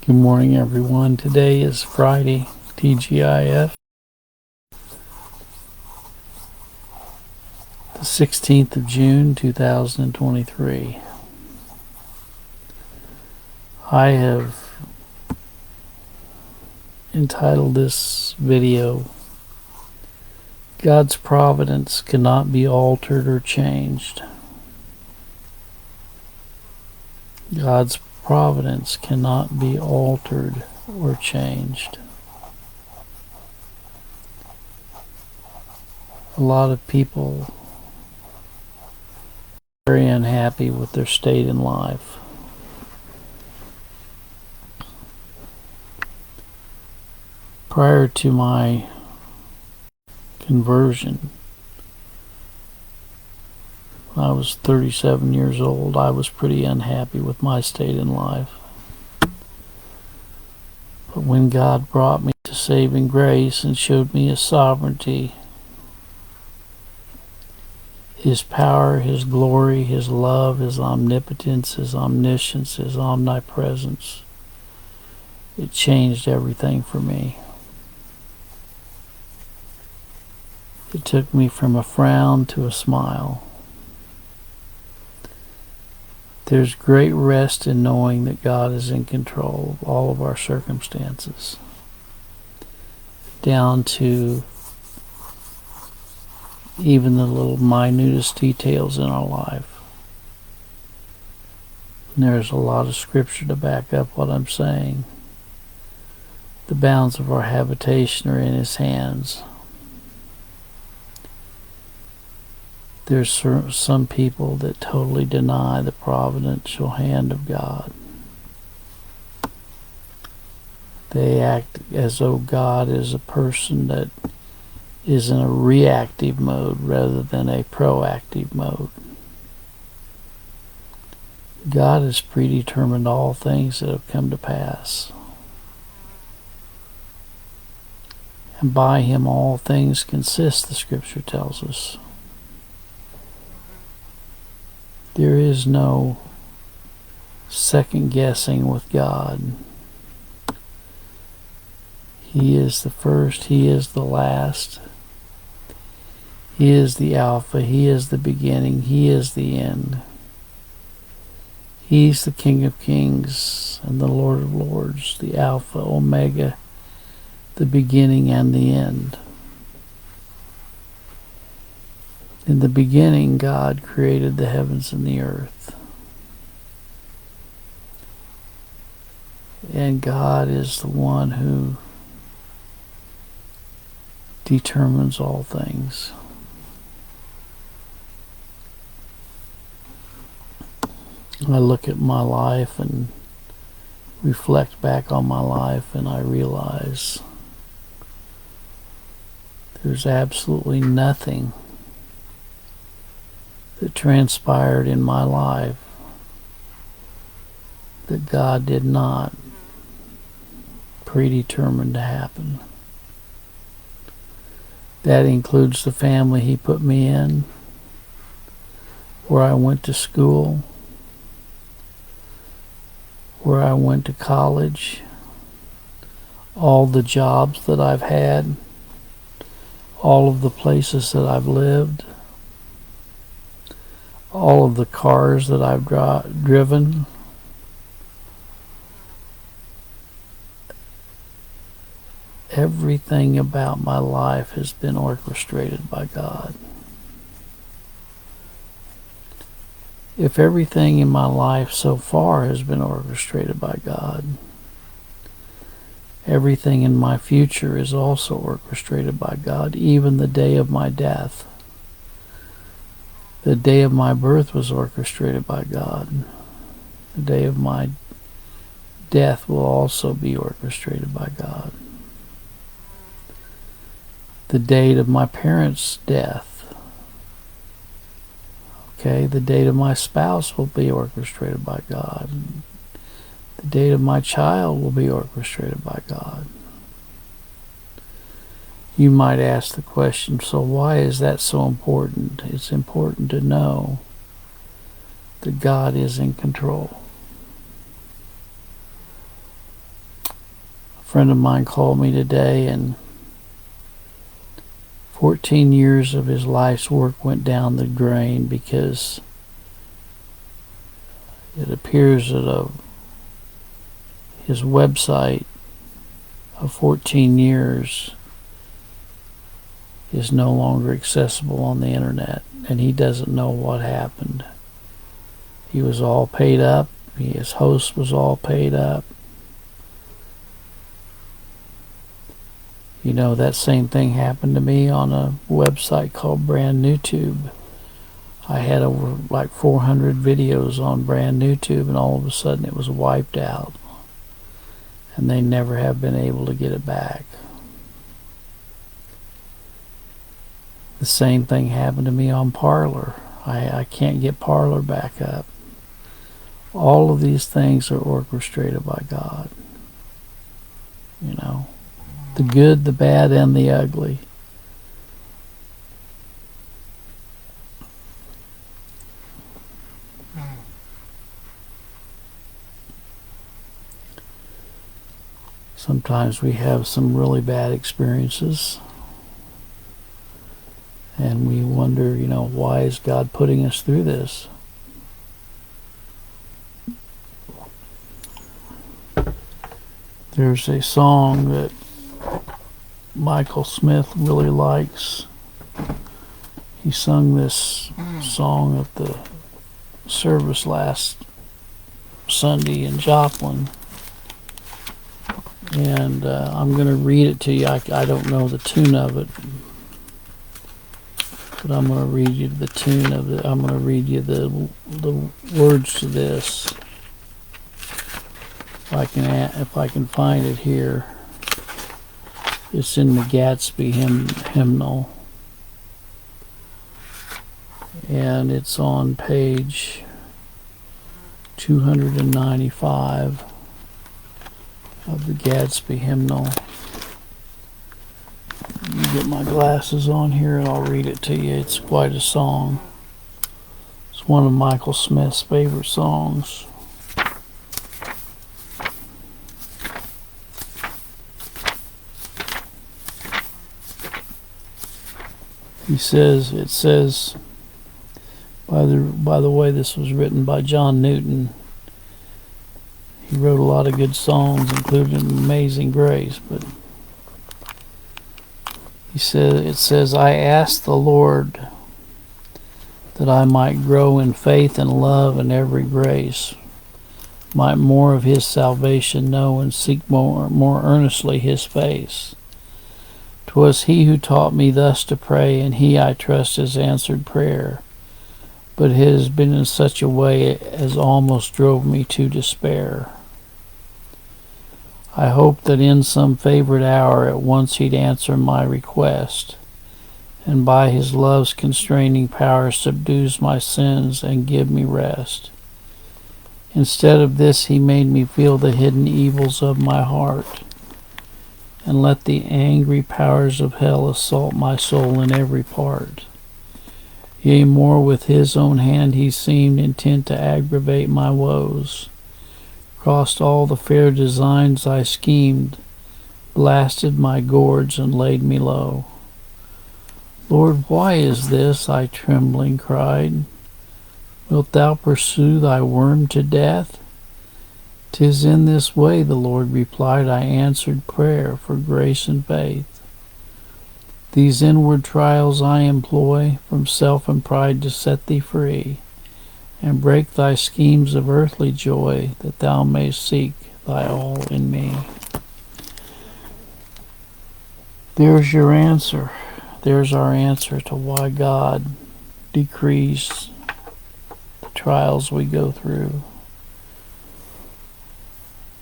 Good morning, everyone. Today is Friday, TGIF, the 16th of June, 2023. I have entitled this video, God's Providence Cannot Be Altered or Changed. God's providence cannot be altered or changed. A lot of people are very unhappy with their state in life. Prior to my conversion, when I was 37 years old, I was pretty unhappy with my state in life. But when God brought me to saving grace and showed me His sovereignty, His power, His glory, His love, His omnipotence, His omniscience, His omnipresence, it changed everything for me. It took me from a frown to a smile. There's great rest in knowing that God is in control of all of our circumstances, down to even the little minutest details in our life. And there's a lot of scripture to back up what I'm saying. The bounds of our habitation are in His hands. There's some people that totally deny the providential hand of God. They act as though God is a person that is in a reactive mode rather than a proactive mode. God has predetermined all things that have come to pass. And by Him all things consist, the scripture tells us. There is no second guessing with God. He is the first, He is the last. He is the Alpha, He is the beginning, He is the end. He's the King of Kings and the Lord of Lords, the Alpha, Omega, the beginning and the end. In the beginning, God created the heavens and the earth. And God is the one who determines all things. I look at my life and reflect back on my life, and I realize there's absolutely nothing that transpired in my life that God did not predetermine to happen. That includes the family He put me in, where I went to school, where I went to college, all the jobs that I've had, all of the places that I've lived, all of the cars that I've driven. Everything about my life has been orchestrated by God. If everything in my life so far has been orchestrated by God, everything in my future is also orchestrated by God, even the day of my death. The day of my birth was orchestrated by God. The day of my death will also be orchestrated by God. The date of my parents' death, the date of my spouse will be orchestrated by God. The date of my child will be orchestrated by God. You might ask the question, so why is that so important? It's important to know that God is in control. friend of mine called me today, and 14 years of his life's work went down the drain because it appears that his website of 14 years is no longer accessible on the internet, and he doesn't know what happened. He was all paid up. His host was all paid up. You know, that same thing happened to me on a website called Brand New Tube. I had over like 400 videos on Brand New Tube, and all of a sudden it was wiped out. And they never have been able to get it back. The same thing happened to me on Parler. I can't get Parler back up. All of these things are orchestrated by God. You know, the good, the bad, and the ugly. Sometimes we have some really bad experiences, and we wonder, you know, why is God putting us through this? There's a song that Michael Smith really likes. He sung this song at the service last Sunday in Joplin. And I'm going to read it to you. I don't know the tune of it, but I'm going to read you the tune of it. I'm going to read you the words to this. If I can find it here. It's in the Gatsby hymnal, and it's on page 295 of the Gatsby hymnal. Let me get my glasses on here and I'll read it to you. It's quite a song. It's one of Michael Smith's favorite songs. It says, by the way, this was written by John Newton. He wrote a lot of good songs, including Amazing Grace, but it says, I asked the Lord that I might grow in faith and love and every grace, might more of his salvation know and seek more earnestly his face. 'Twas he who taught me thus to pray, and he, I trust, has answered prayer. But it has been in such a way as almost drove me to despair. I hoped that in some favored hour at once he'd answer my request, and by his love's constraining power subdues my sins and give me rest. Instead of this, he made me feel the hidden evils of my heart, and let the angry powers of hell assault my soul in every part. Yea, more, with his own hand he seemed intent to aggravate my woes, crossed all the fair designs I schemed, blasted my gourds and laid me low. Lord, why is this? I trembling cried. Wilt thou pursue thy worm to death? 'Tis in this way, the Lord replied, I answered prayer for grace and faith. These inward trials I employ from self and pride to set thee free, and break thy schemes of earthly joy, that thou mayst seek thy all in me. There's your answer. There's our answer to why God decrees the trials we go through,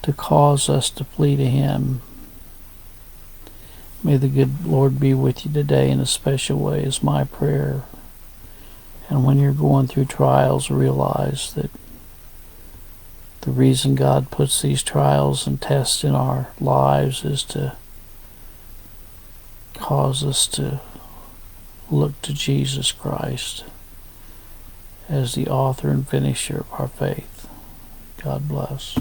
to cause us to flee to him. May the good Lord be with you today in a special way, is my prayer. And when you're going through trials, realize that the reason God puts these trials and tests in our lives is to cause us to look to Jesus Christ as the author and finisher of our faith. God bless.